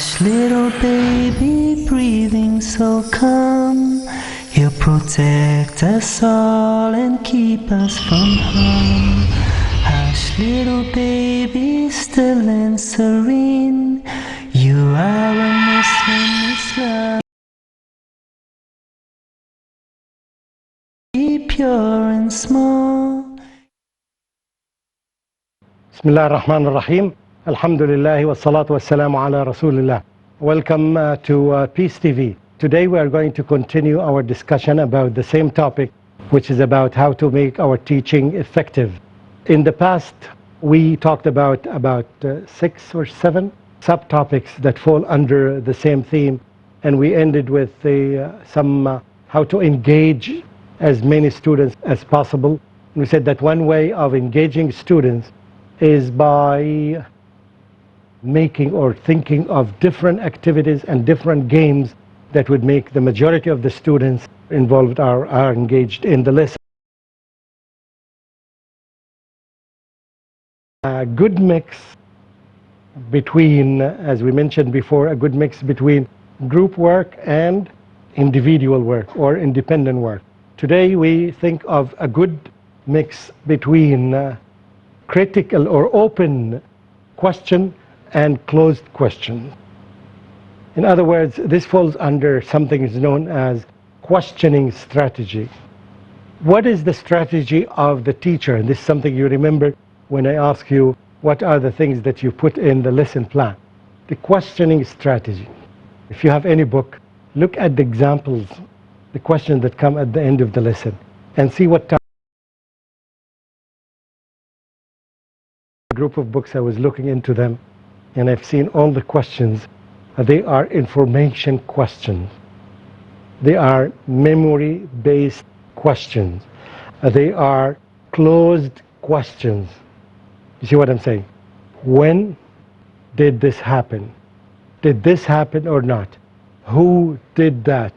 Hush, little baby, breathing so calm. He'll protect us all and keep us from harm. Hush, little baby, still and serene. You are a Muslim Islam. Be pure and small. Bismillah ar-Rahman ar-Rahim. Alhamdulillah wa salatu wa salamu ala Rasulillah. Welcome to Peace TV. Today we are going to continue our discussion about the same topic, which is about how to make our teaching effective. In the past, we talked about 6 or 7 subtopics that fall under the same theme, and we ended with how to engage as many students as possible. We said that one way of engaging students is by making or thinking of different activities and different games that would make the majority of the students involved are engaged in the lesson. A good mix between, as we mentioned before, a good mix between group work and individual work or independent work. Today we think of a good mix between critical or open question and closed question. In other words, this falls under something is known as questioning strategy. What is the strategy of the teacher? And this is something you remember when I ask you what are the things that you put in the lesson plan. The questioning strategy. If you have any book, look at the examples, the questions that come at the end of the lesson, and see what type. A group of books, I was looking into them, and I've seen all the questions. They are information questions. They are memory-based questions. They are closed questions. You see what I'm saying? When did this happen? Did this happen or not? Who did that?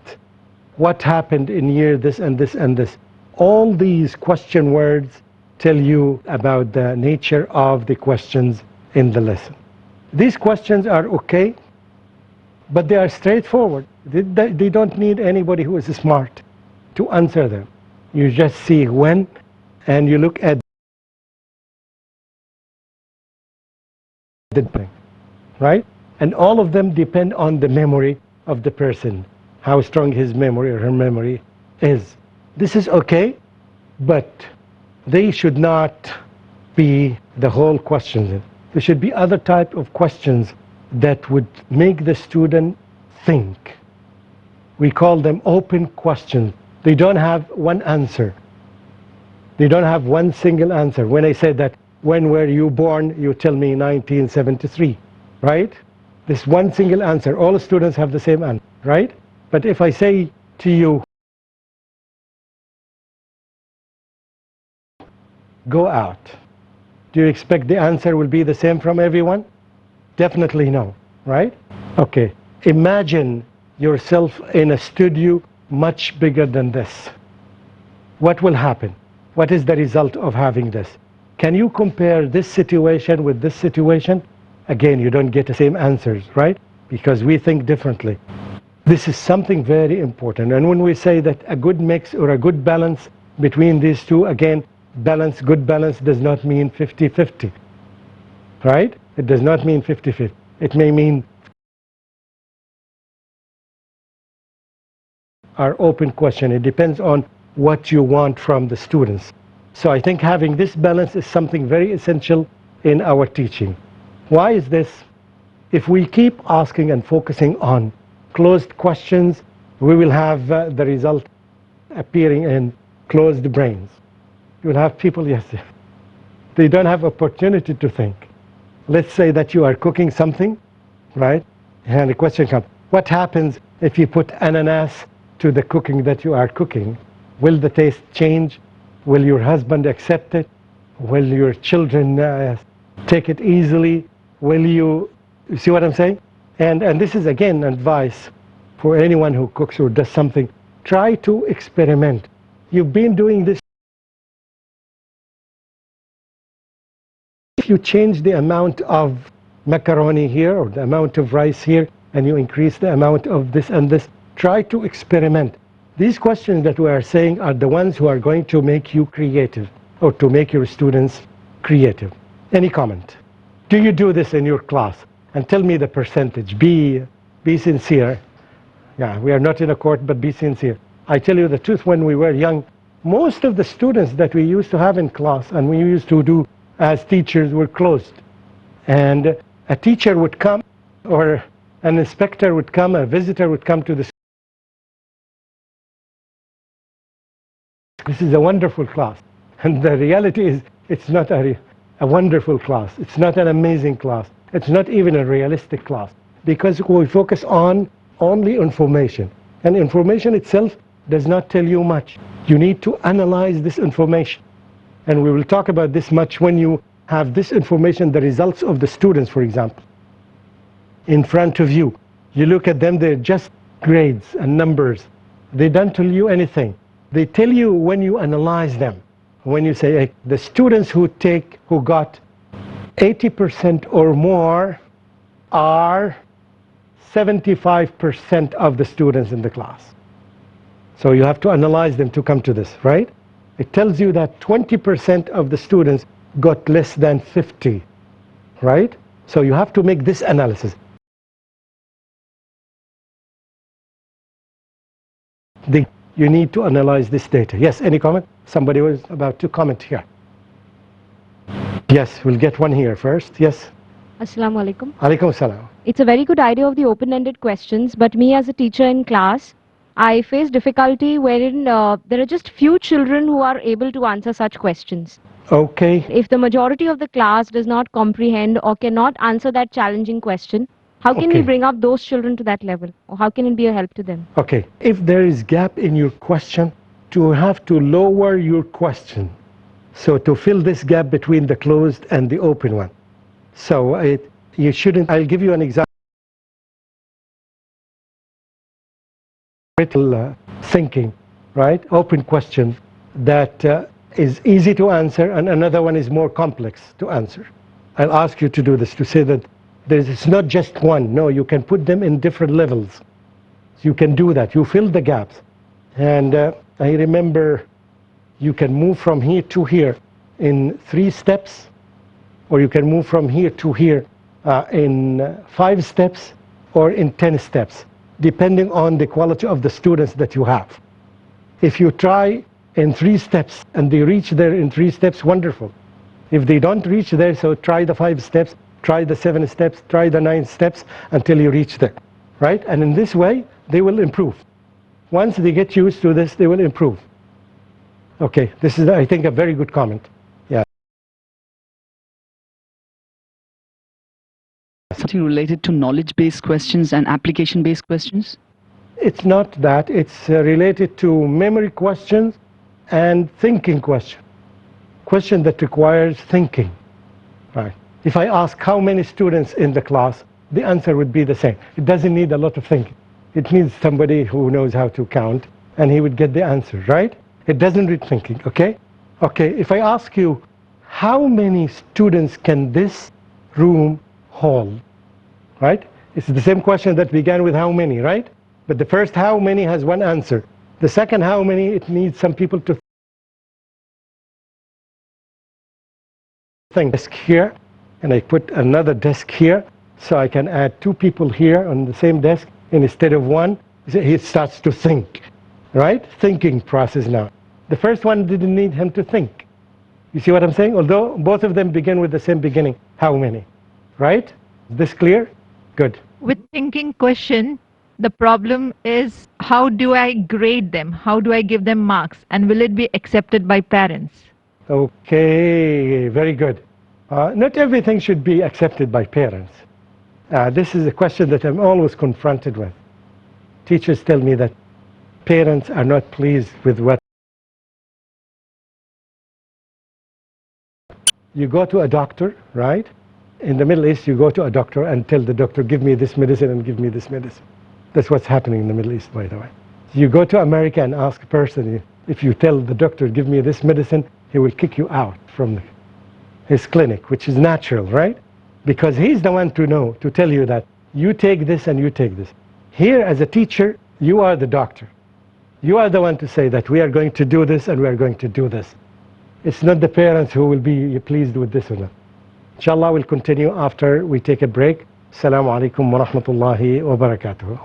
What happened in year this and this and this? All these question words tell you about the nature of the questions in the lesson. These questions are okay, but they are straightforward. They don't need anybody who is smart to answer them. You just see when, and you look at the thing, right? And all of them depend on the memory of the person, how strong his memory or her memory is. This is okay, but they should not be the whole questions. There should be other type of questions that would make the student think. We call them open questions. They don't have one answer. They don't have one single answer. When I say that, when were you born? You tell me 1973, right? This one single answer. All students have the same answer, right? But if I say to you, go out, do you expect the answer will be the same from everyone? Definitely no, right? Okay, imagine yourself in a studio much bigger than this. What will happen? What is the result of having this? Can you compare this situation with this situation? Again, you don't get the same answers, right? Because we think differently. This is something very important. And when we say that a good mix or a good balance between these two, again, balance, good balance does not mean 50-50, right? It does not mean 50-50. It may mean our open question. It depends on what you want from the students. So I think having this balance is something very essential in our teaching. Why is this? If we keep asking and focusing on closed questions, we will have the result appearing in closed brains. You will have people, yes, they don't have opportunity to think. Let's say that you are cooking something, right? And the question comes, what happens if you put ananas to the cooking that you are cooking? Will the taste change? Will your husband accept it? Will your children take it easily? Will you see what I'm saying? And this is again advice for anyone who cooks or does something. Try to experiment. You've been doing this. If you change the amount of macaroni here or the amount of rice here, and you increase the amount of this and this. Try to experiment. These questions that we are saying are the ones who are going to make you creative, or to make your students creative. Any comment? Do you do this in your class? And tell me the percentage. Be sincere. Yeah, we are not in a court, but be sincere. I tell you the truth, when we were young, most of the students that we used to have in class and we used to do as teachers were closed. And a teacher would come, or an inspector would come, a visitor would come to the school. This is a wonderful class. And the reality is, it's not a wonderful class. It's not an amazing class. It's not even a realistic class. Because we focus on only information. And information itself does not tell you much. You need to analyze this information. And we will talk about this much when you have this information, the results of the students, for example, in front of you. You look at them, they're just grades and numbers. They don't tell you anything. They tell you when you analyze them. When you say, hey, the students who got 80% or more are 75% of the students in the class. So you have to analyze them to come to this, right? It tells you that 20% of the students got less than 50, right? So you have to make this analysis. You need to analyze this data. Yes, any comment? Somebody was about to comment here. Yes, we'll get one here first. Yes. Assalamu alaikum. Alaikum salam. It's a very good idea of the open-ended questions, but me as a teacher in class, I face difficulty wherein there are just few children who are able to answer such questions. Okay. If the majority of the class does not comprehend or cannot answer that challenging question, how can we bring up those children to that level? Or how can it be a help to them? Okay. If there is gap in your question, you have to lower your question. So to fill this gap between the closed and the open one. So you shouldn't, I'll give you an example. Critical thinking, right? Open question that is easy to answer, and another one is more complex to answer. I'll ask you to do this, to say that it's not just one. No, you can put them in different levels. So you can do that. You fill the gaps. And I remember you can move from here to here in 3 steps, or you can move from here to here in 5 steps, or in 10 steps, depending on the quality of the students that you have. If you try in 3 steps and they reach there in 3 steps, wonderful. If they don't reach there, so try the 5 steps, try the 7 steps, try the 9 steps until you reach there, right? And in this way, they will improve. Once they get used to this, they will improve. Okay, this is, I think, a very good comment. Yeah. Something related to knowledge-based questions and application-based questions? It's not that. It's related to memory questions and thinking questions. Question that requires thinking, right? If I ask how many students in the class, the answer would be the same. It doesn't need a lot of thinking. It needs somebody who knows how to count, and he would get the answer, right? It doesn't need thinking, okay? Okay, if I ask you, how many students can this room hold, right? It's the same question that began with how many, right? But the first how many has one answer. The second how many, it needs some people to think. Desk here, and I put another desk here, so I can add 2 people here on the same desk, and instead of 1, he starts to think, right? Thinking process now. The first one didn't need him to think. You see what I'm saying? Although both of them begin with the same beginning, how many, right? Is this clear? Good. With thinking question, the problem is, how do I grade them? How do I give them marks? And will it be accepted by parents? Okay, very good. Not everything should be accepted by parents. This is a question that I'm always confronted with. Teachers tell me that parents are not pleased with what. You go to a doctor, right? In the Middle East, you go to a doctor and tell the doctor, give me this medicine and give me this medicine. That's what's happening in the Middle East, by the way. You go to America and ask a person, if you tell the doctor, give me this medicine, he will kick you out from his clinic, which is natural, right? because he's the one to know, to tell you that you take this and you take this. Here, as a teacher, you are the doctor. You are the one to say that we are going to do this and we are going to do this. It's not the parents who will be pleased with this or not. Inshallah, we'll continue after we take a break. Assalamu alaikum wa rahmatullahi wa barakatuh.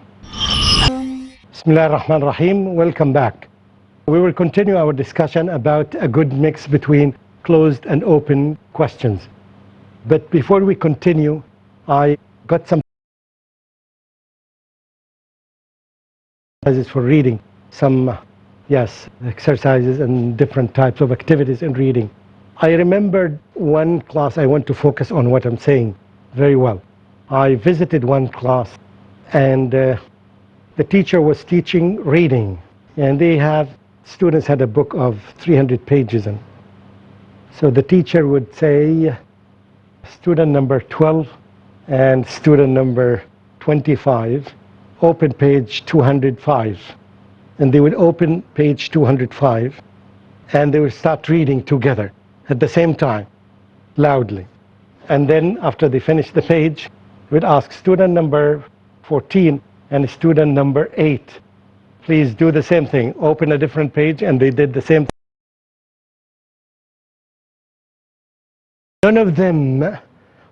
Bismillah ar-Rahman ar-Rahim. Welcome back. We will continue our discussion about a good mix between closed and open questions. But before we continue, I got some exercises for reading, some exercises and different types of activities in reading. I remembered one class. I want to focus on what I'm saying very well. I visited one class, and the teacher was teaching reading, and students had a book of 300 pages, and so the teacher would say, student number 12 and student number 25, open page 205. And they would open page 205 and they would start reading together at the same time, loudly. And then after they finished the page, we'd ask student number 14 and student number 8, please do the same thing, open a different page, and they did the same thing. None of them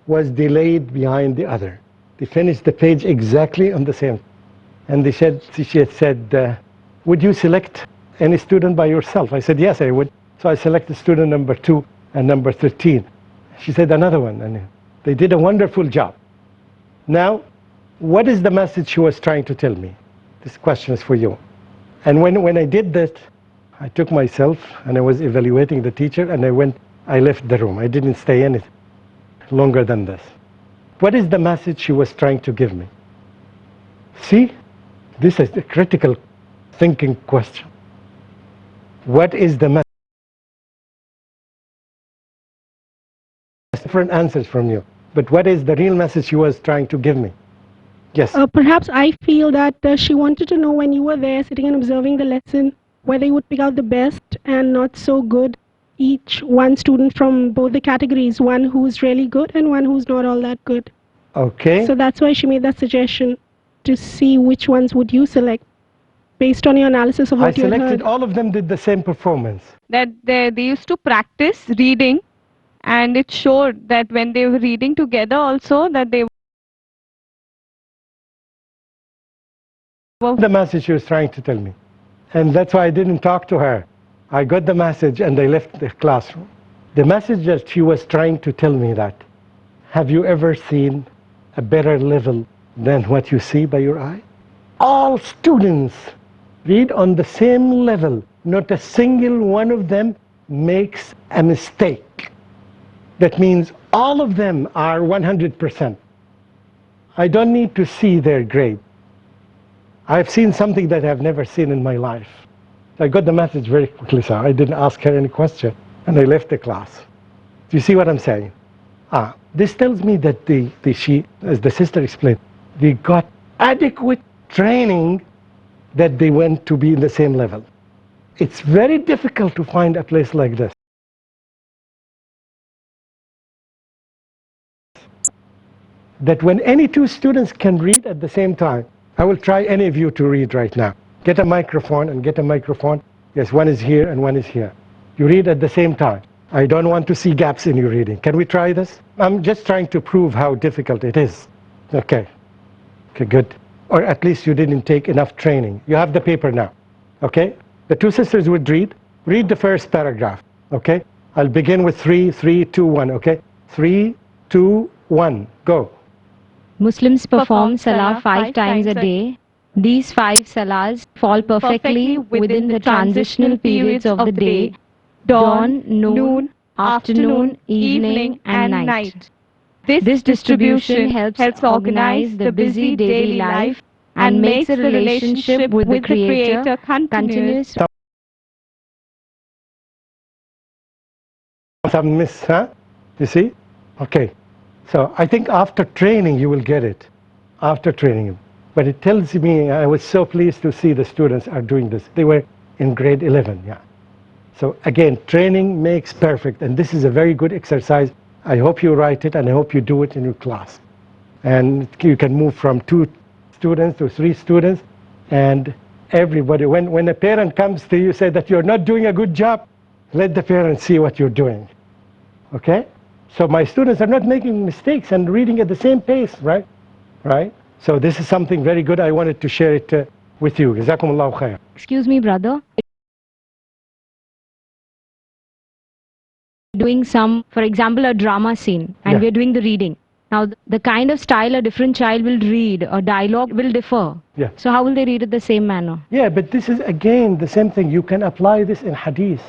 was delayed behind the other. They finished the page exactly on the same. And she had said, would you select any student by yourself? I said, yes, I would. So I selected student number 2 and number 13. She said, another one. And they did a wonderful job. Now, what is the message she was trying to tell me? This question is for you. And when I did that, I took myself and I was evaluating the teacher, and I left the room. I didn't stay in it longer than this. What is the message she was trying to give me? See, this is a critical thinking question. What is the message? Different answers from you. But what is the real message she was trying to give me? Yes. Perhaps I feel that she wanted to know, when you were there sitting and observing the lesson, whether you would pick out the best and not so good, one student from both the categories, one who's really good and one who's not all that good. Okay. So that's why she made that suggestion, to see which ones would you select based on your analysis of what you had heard. I selected, all of them did the same performance. That they used to practice reading, and it showed that when they were reading together also, that they were... The message she was trying to tell me. And that's why I didn't talk to her. I got the message and I left the classroom. The message that she was trying to tell me that, have you ever seen a better level than what you see by your eye? All students read on the same level. Not a single one of them makes a mistake. That means all of them are 100%. I don't need to see their grade. I've seen something that I've never seen in my life. I got the message very quickly, so I didn't ask her any question, and I left the class. Do you see what I'm saying? This tells me that she, as the sister explained, they got adequate training that they went to be in the same level. It's very difficult to find a place like this. That when any two students can read at the same time, I will try any of you to read right now. Get a microphone and get a microphone. Yes, one is here and one is here. You read at the same time. I don't want to see gaps in your reading. Can we try this? I'm just trying to prove how difficult it is. Okay. Okay, good. Or at least you didn't take enough training. You have the paper now. Okay? The two sisters would read. Read the first paragraph. Okay? I'll begin with 3, 3, 2, 1. Okay? 3, 2, 1. Go. Muslims perform salah 5 times a day. These 5 salahs fall perfectly within the transitional periods of the day: dawn, noon, afternoon, evening, and night. This distribution helps organize the busy daily life and makes the relationship with the Creator continuous. Some miss, huh? You see? Okay. So I think after training you will get it. After training. But it tells me, I was so pleased to see the students are doing this. They were in grade 11, yeah. So again, training makes perfect, and this is a very good exercise. I hope you write it, and I hope you do it in your class. And you can move from 2 students to 3 students, and everybody, when a parent comes to you say that you're not doing a good job, let the parent see what you're doing. Okay? So my students are not making mistakes and reading at the same pace, right? Right? So this is something very good. I wanted to share it with you. Jazakumullahu khair. Excuse me, brother. Doing some, for example, a drama scene, and Yeah. we're doing the reading. Now, the kind of style a different child will read, or dialogue will differ. Yeah. So how will they read it the same manner? Yeah, but this is again the same thing. You can apply this in hadith.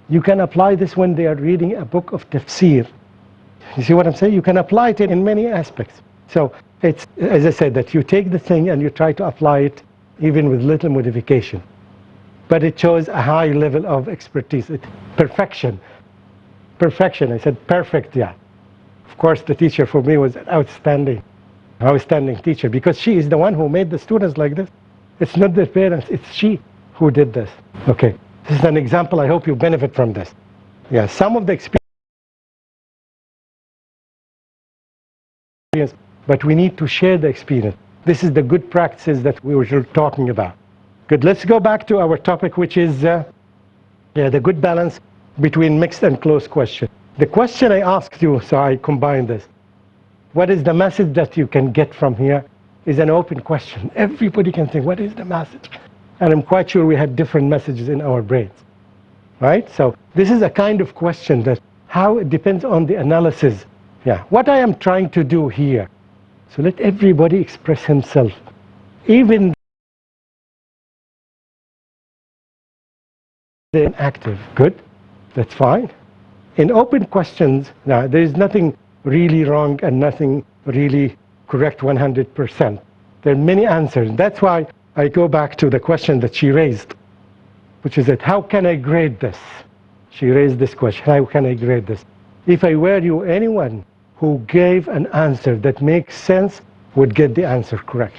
You can apply this when they are reading a book of tafsir. You see what I'm saying? You can apply it in many aspects. So it's, as I said, that you take the thing and you try to apply it even with little modification. But it shows a high level of expertise. Perfection. Perfection. I said perfect, yeah. Of course, the teacher for me was an outstanding teacher, because she is the one who made the students like this. It's not their parents, it's she who did this. Okay, this is an example. I hope you benefit from this. Yeah, some of the experience, but we need to share the experience. This is the good practices that we were talking about. Good, let's go back to our topic, which is the good balance between mixed and closed question. The question I asked you, so I combined this. What is the message that you can get from here is an open question. Everybody can think, what is the message? And I'm quite sure we had different messages in our brains, right? So this is a kind of question that how it depends on the analysis. Yeah, what I am trying to do here. So let everybody express himself. Even the inactive, good, that's fine. In open questions, now there is nothing really wrong and nothing really correct 100%. There are many answers. That's why I go back to the question that she raised, which is that how can I grade this? She raised this question, how can I grade this? If I were you, anyone who gave an answer that makes sense would get the answer correct.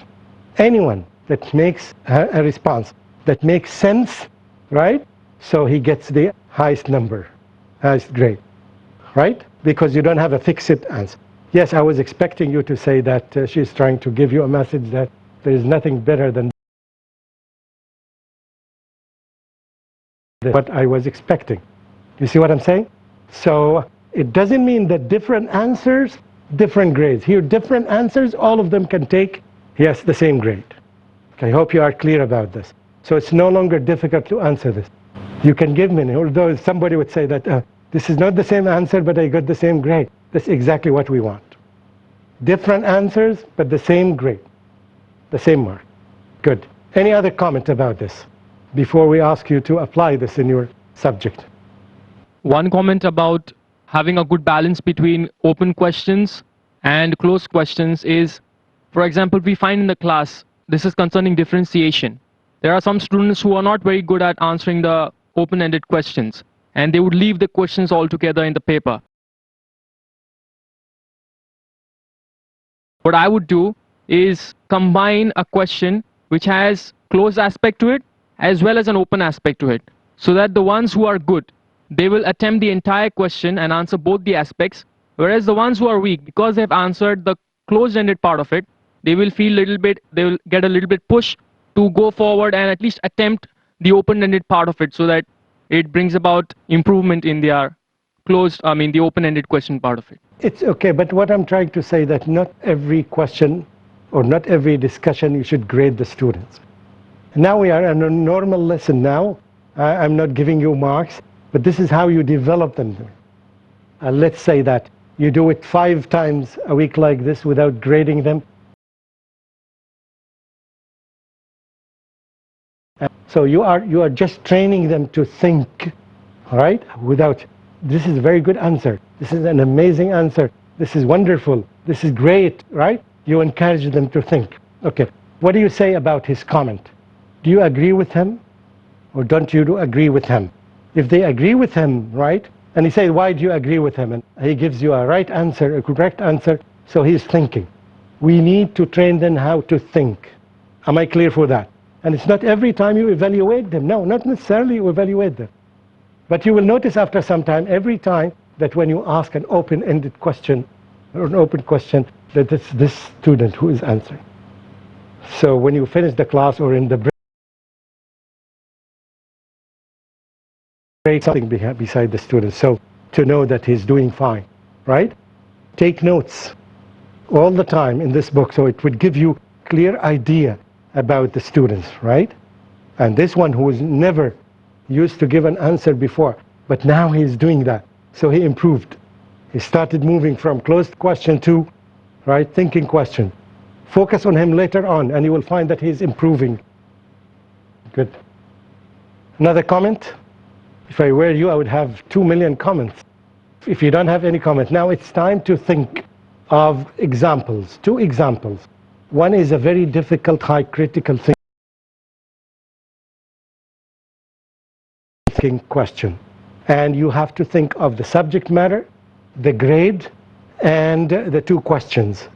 Anyone that makes a response that makes sense, right? So he gets the highest number. Highest grade, right? Because you don't have a fixed answer. Yes, I was expecting you to say that she's trying to give you a message that there is nothing better than what I was expecting. You see what I'm saying? So it doesn't mean that different answers, different grades. Here, different answers, all of them can take, yes, the same grade. Okay, I hope you are clear about this. So it's no longer difficult to answer this. You can give me, although somebody would say that this is not the same answer, but I got the same grade. That's exactly what we want. Different answers, but the same grade, the same mark. Good. Any other comment about this before we ask you to apply this in your subject? One comment about having a good balance between open questions and closed questions is, for example, we find in the class, this is concerning differentiation. There are some students who are not very good at answering the open-ended questions, and they would leave the questions altogether in the paper. What I would do is combine a question which has closed aspect to it as well as an open aspect to it, so that the ones who are good, they will attempt the entire question and answer both the aspects, whereas the ones who are weak, because they've answered the closed-ended part of it, they will feel they will get a little bit push to go forward and at least attempt the open-ended part of it, so that it brings about improvement in their the open-ended question part of it. It's okay, but what I'm trying to say that not every question or not every discussion you should grade the students. Now we are in a normal lesson now. I'm not giving you marks, but this is how you develop them. Let's say that you do it 5 times a week like this without grading them. So you are just training them to think, all right? Without, this is a very good answer. This is an amazing answer. This is wonderful. This is great, right? You encourage them to think. Okay, what do you say about his comment? Do you agree with him or don't you agree with him? If they agree with him, right? And he says, why do you agree with him? And he gives you a right answer, a correct answer, so he's thinking. We need to train them how to think. Am I clear for that? And it's not every time you evaluate them. No, not necessarily you evaluate them. But you will notice after some time, every time that when you ask an open-ended question or an open question, that it's this student who is answering. So when you finish the class or in the break, something beside the student, so to know that he's doing fine, right? Take notes all the time in this book, so it would give you clear idea about the students, right? And this one who was never used to give an answer before, but now he's doing that. So he improved. He started moving from closed question to, right, thinking question. Focus on him later on, and you will find that he's improving. Good. Another comment? If I were you, I would have 2 million comments. If you don't have any comment, now it's time to think of examples, 2 examples. One is a very difficult, high critical thinking question. And you have to think of the subject matter, the grade, and the 2 questions.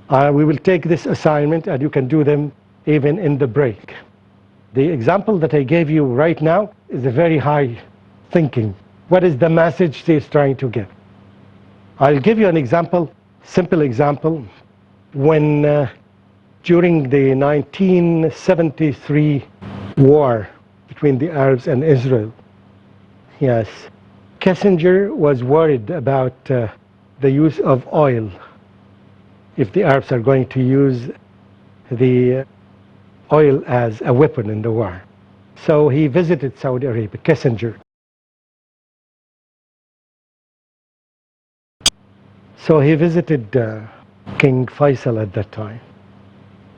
We will take this assignment and you can do them even in the break. The example that I gave you right now is a very high thinking. What is the message he is trying to give? I'll give you an example, simple example. When during the 1973 war between the Arabs and Israel, yes, Kissinger was worried about the use of oil. If the Arabs are going to use the oil as a weapon in the war. So he visited Saudi Arabia, Kissinger. So he visited King Faisal at that time.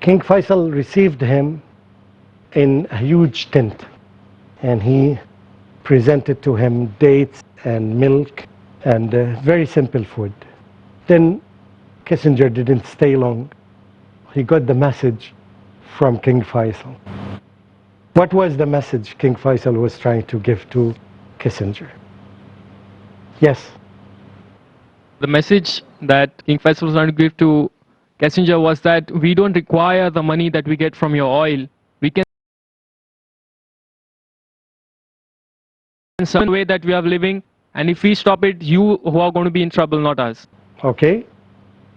King Faisal received him in a huge tent, and he presented to him dates and milk and very simple food. Then Kissinger didn't stay long. He got the message from King Faisal. What was the message King Faisal was trying to give to Kissinger? Yes? The message that King Faisal was trying to give to Kissinger was that we don't require the money that we get from your oil. We can in some way that we are living, and if we stop it, you who are going to be in trouble, not us. Okay?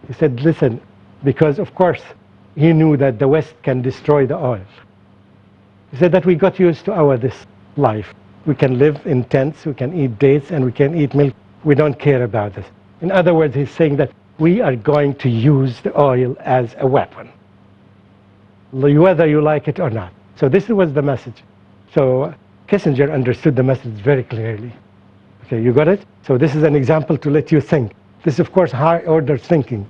He said, listen, because of course he knew that the West can destroy the oil. He said that we got used to this life. We can live in tents, we can eat dates, and we can eat milk. We don't care about this. In other words, he's saying that we are going to use the oil as a weapon, whether you like it or not. So this was the message. So Kissinger understood the message very clearly. Okay, you got it? So this is an example to let you think. This is, of course, high order thinking.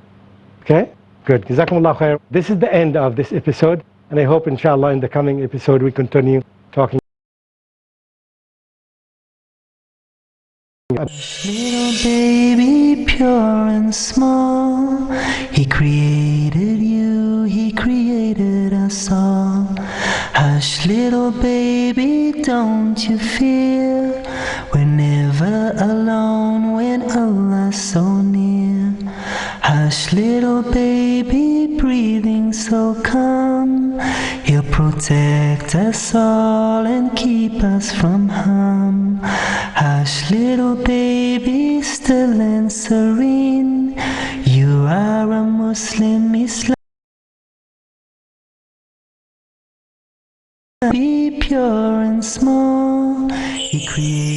Okay? Good. Jazakumullah khair. This is the end of this episode, and I hope, inshallah, in the coming episode we continue talking. Little baby, pure and small, he created you, he created us all. Hush, little baby, don't you fear, we're never alone when Allah's so near. Hush, little baby, breathing so calm, he'll protect us all and keep us from harm. Hush, little baby, still and serene, you are a Muslim, Islam. Be pure and small, he created